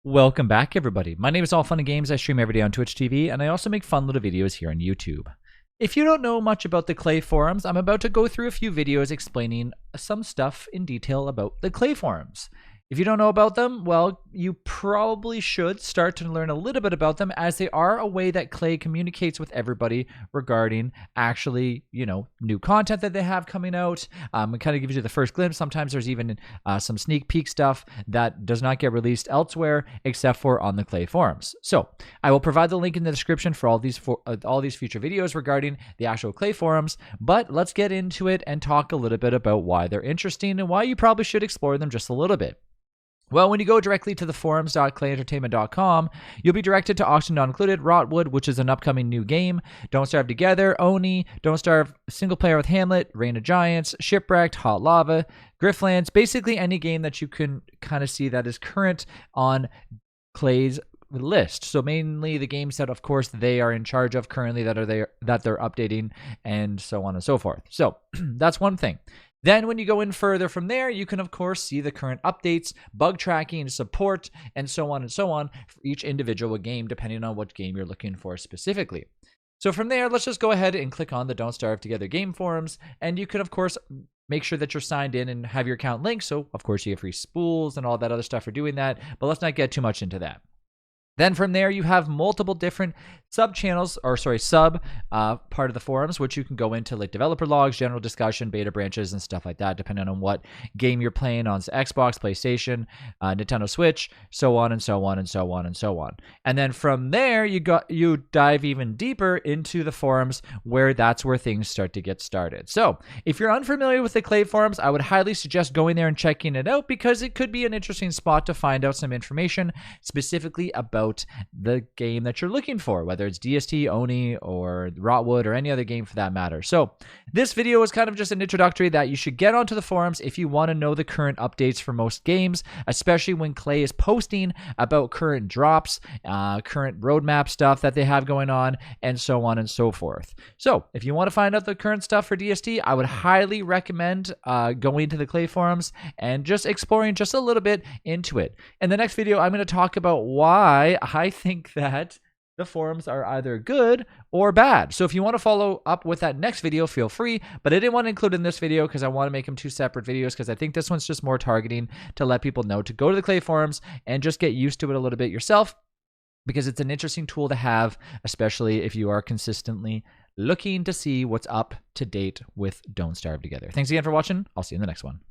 Welcome back, everybody. My name is All Fun and Games. I stream every day on Twitch TV, and I also make fun little videos here on YouTube. If you don't know much about the Klei forums, I'm about to go through a few videos explaining some stuff in detail about the Klei forums. If you don't know about them, well, you probably should start to learn a little bit about them, as they are a way that Klei communicates with everybody regarding actually, new content that they have coming out. It kind of gives you the first glimpse. Sometimes there's even some sneak peek stuff that does not get released elsewhere except for on the Klei forums. So I will provide the link in the description for all these future videos regarding the actual Klei forums. But let's get into it and talk a little bit about why they're interesting and why you probably should explore them just a little bit. Well, when you go directly to the forums.kleientertainment.com, you'll be directed to Auction Not Included, Rotwood, which is an upcoming new game, Don't Starve Together, Oni, Don't Starve Single Player with Hamlet, Reign of Giants, Shipwrecked, Hot Lava, Grifflands, basically any game that you can kind of see that is current on Klei's list. So mainly the games that, of course, they are in charge of currently that they're updating, and so on and so forth. So that's one thing. Then when you go in further from there, you can, of course, see the current updates, bug tracking, support, and so on for each individual game, depending on what game you're looking for specifically. So from there, let's just go ahead and click on the Don't Starve Together game forums, and you can, of course, make sure that you're signed in and have your account linked. So, of course, you get free spools and all that other stuff for doing that, but let's not get too much into that. Then from there, you have multiple different sub part of the forums, which you can go into, like developer logs, general discussion, beta branches, and stuff like that, depending on what game you're playing on Xbox, PlayStation, Nintendo Switch, so on and so on and so on and so on. And then from there, you dive even deeper into the forums, where that's where things start to get started. So if you're unfamiliar with the Klei forums, I would highly suggest going there and checking it out, because it could be an interesting spot to find out some information specifically about the game that you're looking for, whether it's DST, Oni, or Rotwood, or any other game for that matter. So this video is kind of just an introductory that you should get onto the forums if you want to know the current updates for most games, especially when Klei is posting about current drops, current roadmap stuff that they have going on, and so on and so forth. So if you want to find out the current stuff for DST, I would highly recommend going to the Klei forums and just exploring just a little bit into it. In the next video, I'm going to talk about why I think that the forums are either good or bad. So if you want to follow up with that next video, feel free. But I didn't want to include in this video because I want to make them two separate videos, because I think this one's just more targeting to let people know to go to the Klei forums and just get used to it a little bit yourself, because it's an interesting tool to have, especially if you are consistently looking to see what's up to date with Don't Starve Together. Thanks again for watching. I'll see you in the next one.